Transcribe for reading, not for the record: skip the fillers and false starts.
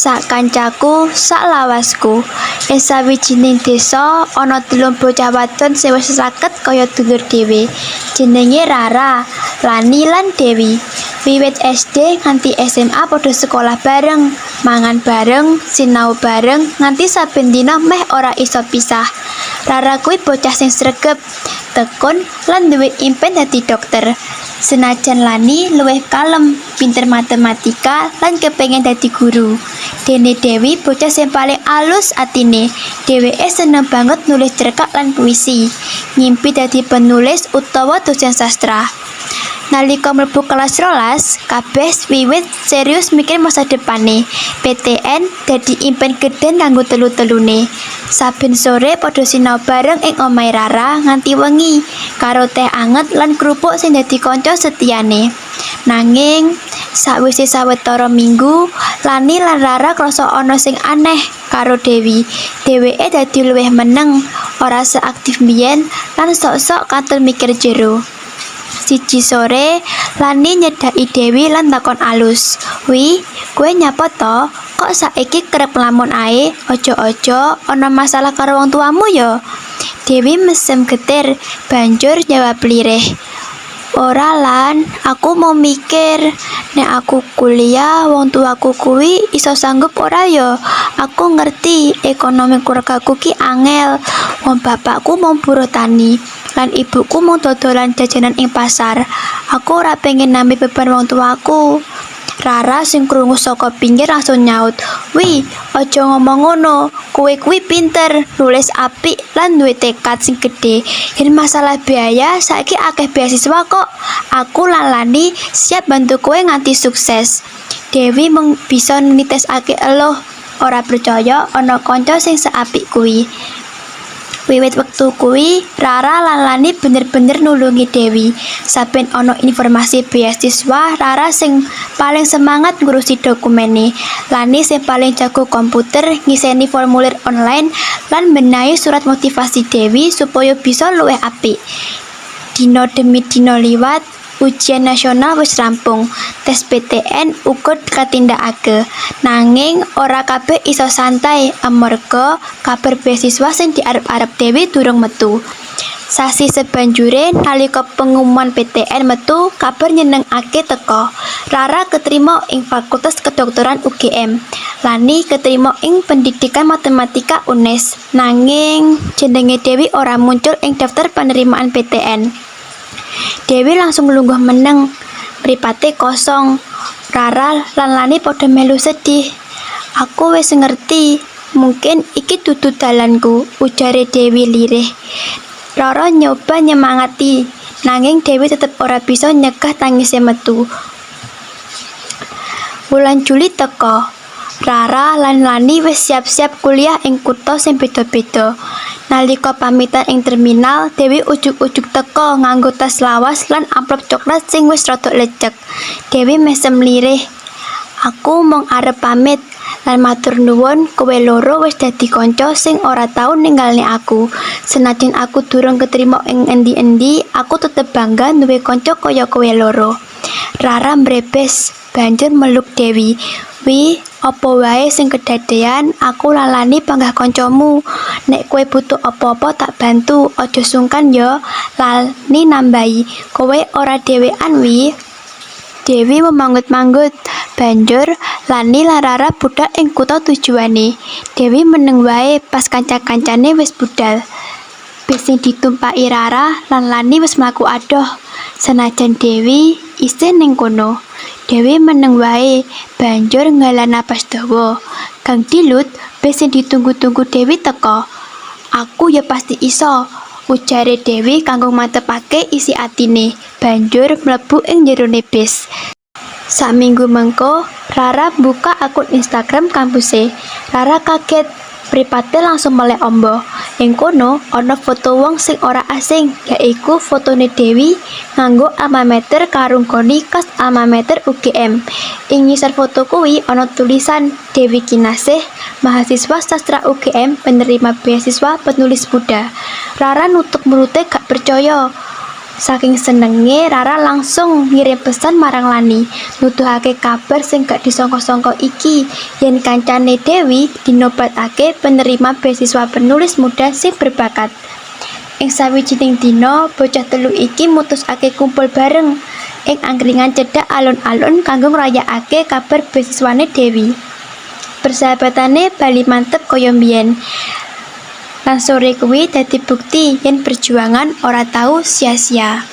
Sak kancaku, sak lawasku. Ing sawijining désa ana 3 bocah wadon sing wis seseket kaya dulur dhewe. Jenenge Rara, Lani lan Dewi. Wiwit SD nganti SMA padha sekolah bareng, mangan bareng, sinau bareng nganti saben dina meh ora iso pisah. Rara kuwi bocah sing sregep, tekun lan duwe impen dadi dokter. Senajan Lani luwih kalem, pinter matematika lan kepengin dadi guru. Dene Dewi bocah sing paling alus atine. Dheweke seneng banget nulis cerkak lan puisi. Ngimpi dadi penulis utawa dosen sastra. Nalika mlebu kelas 12, kabeh wiwit serius mikir masa depane. PTN dadi impen gedhen kanggo telu-telune. Saben sore padha sinau bareng ing omahe Rara nganti wengi, karo teh anget lan krupuk sing dadi kanca setiane. Nanging sakwise sawetara minggu, Lani lan Rara krasa ana sing aneh karo Dewi. Dheweke dadi luwih meneng, ora seaktif biyen lan sok-sok katon mikir jero. Siji sore, Lani nyedaki Dewi lan takon alus. "Wi, kowe nyapa to? Kok saiki kerep lamun ae? Ojo-ojo ana masalah karo wong tuamu ya?" Dewi mesem getir, banjur jawab lirih. "Ora Lan, aku mau mikir, nek aku kuliah wong tuaku kuwi iso sanggup ora ya? Aku ngerti ekonomi keluargaku ki angel. Wong bapakku mau buruh tani, lan ibuku mau dodolan jajanan ing pasar. Aku ora pengen nambah beban wong tuaku." Rara sing krungu saka pinggir langsung nyaut, "Wi, aja ngomong ngono. Kowe kuwi pinter, nulis apik lan duwe tekad sing gedhe. Yen masalah biaya, saiki akeh beasiswa kok. Aku lan Lani siap bantu kowe nganti sukses." Dewi mung bisa nitesake eluh, ora percaya ana kanca sing seapik kuwi. Wiwit wektu kuwi, Rara lan Lani bener-bener nulungi Dewi. Saben ana informasi beasiswa, Rara sing paling semangat ngurusi dokumene. Lani sing paling jago komputer, ngiseni formulir online, lan benahi surat motivasi Dewi supaya bisa luwih apik. Dina demi dina liwat, ujian nasional wis rampung, tes PTN uga katindakake. Nanging ora kabeh iso santai amarga kabar beasiswa sing diarep-arep Dewi durung metu. Sasi sebanjure nalika pengumuman PTN metu, kabar nyenengake teka. Rara keterima ing Fakultas Kedokteran UGM. Lani keterima ing Pendidikan Matematika UNES. Nanging jenenge Dewi ora muncul ing daftar penerimaan PTN. Dewi langsung lungguh meneng, mripate kosong. Rara lan Lani padha melu sedih. "Aku wis ngerti, mungkin iki dudu dalanku," ujare Dewi lirih. Rara nyoba nyemangati, nanging Dewi tetep ora bisa nyegah tangise metu. Wulan Juli teka. Rara lan Lani wis siap-siap kuliah ing kutha sing beda-beda. Nalika pamitan ing terminal, Dewi ujug-ujug teka nganggo tas lawas lan amplop coklat sing wis rada lecek. Dewi mesem lirih, "Aku mung arep pamit lan matur nuwun kowe loro wis dadi kanca sing ora tau ninggalne aku. Senajan aku durung keterima ing endi-endi, aku tetep bangga duwe kanca kaya kowe loro." Rara mbrebes, banjur meluk Dewi. "Wi, apa wae sing kedadean, aku lan Lani panggah kancamu. Nek kowe butuh apa-apa tak bantu, aja sungkan ya." Lani nambahi, "Kowe ora dhewean, Wi." Dewi memanggut-manggut. Banjur Lani lan Rara budhal ing kutha tujuane. Dewi meneng wae pas kanca-kancane wis budhal. Bis sing ditumpaki Rara lan Lani wis mlaku adoh. Senajan Dewi isih ning kono, Dewi meneng wae, banjur nghala napas dawa. Gang dilut, bis sing ditunggu-tunggu Dewi teka. "Aku ya pasti iso," ujare Dewi kanggo mantepake isi atine, banjur mlebu ing jerone bis. Saminggu mengko, Rara buka akun Instagram kampuse. Rara kaget, mripate langsung melek ombo. Ing kono ana foto wong sing ora asing, yaiku fotone Dewi nganggo alma mater karo goni khas alma mater UGM. Ing ngisor foto kuwi ana tulisan Dewi Kinasih, mahasiswa sastra UGM penerima beasiswa penulis Buddha. Rara nutup mulute gak percaya. Saking senenge Rara langsung ngirim pesan marang Lani, nuduhake kabar sing gak disangka-sangka iki yen kancane Dewi dinobatake penerima beasiswa penulis muda sing berbakat. Ing sawijining dina, bocah telu iki mutusake kumpul bareng ing angkringan cedhak alun-alun kanggo ngrayakake kabar beasiswane Dewi. Persahabatane bali mantep kaya mbiyen. Lan sore kuwi dadi bukti yen perjuangan ora tau sia-sia.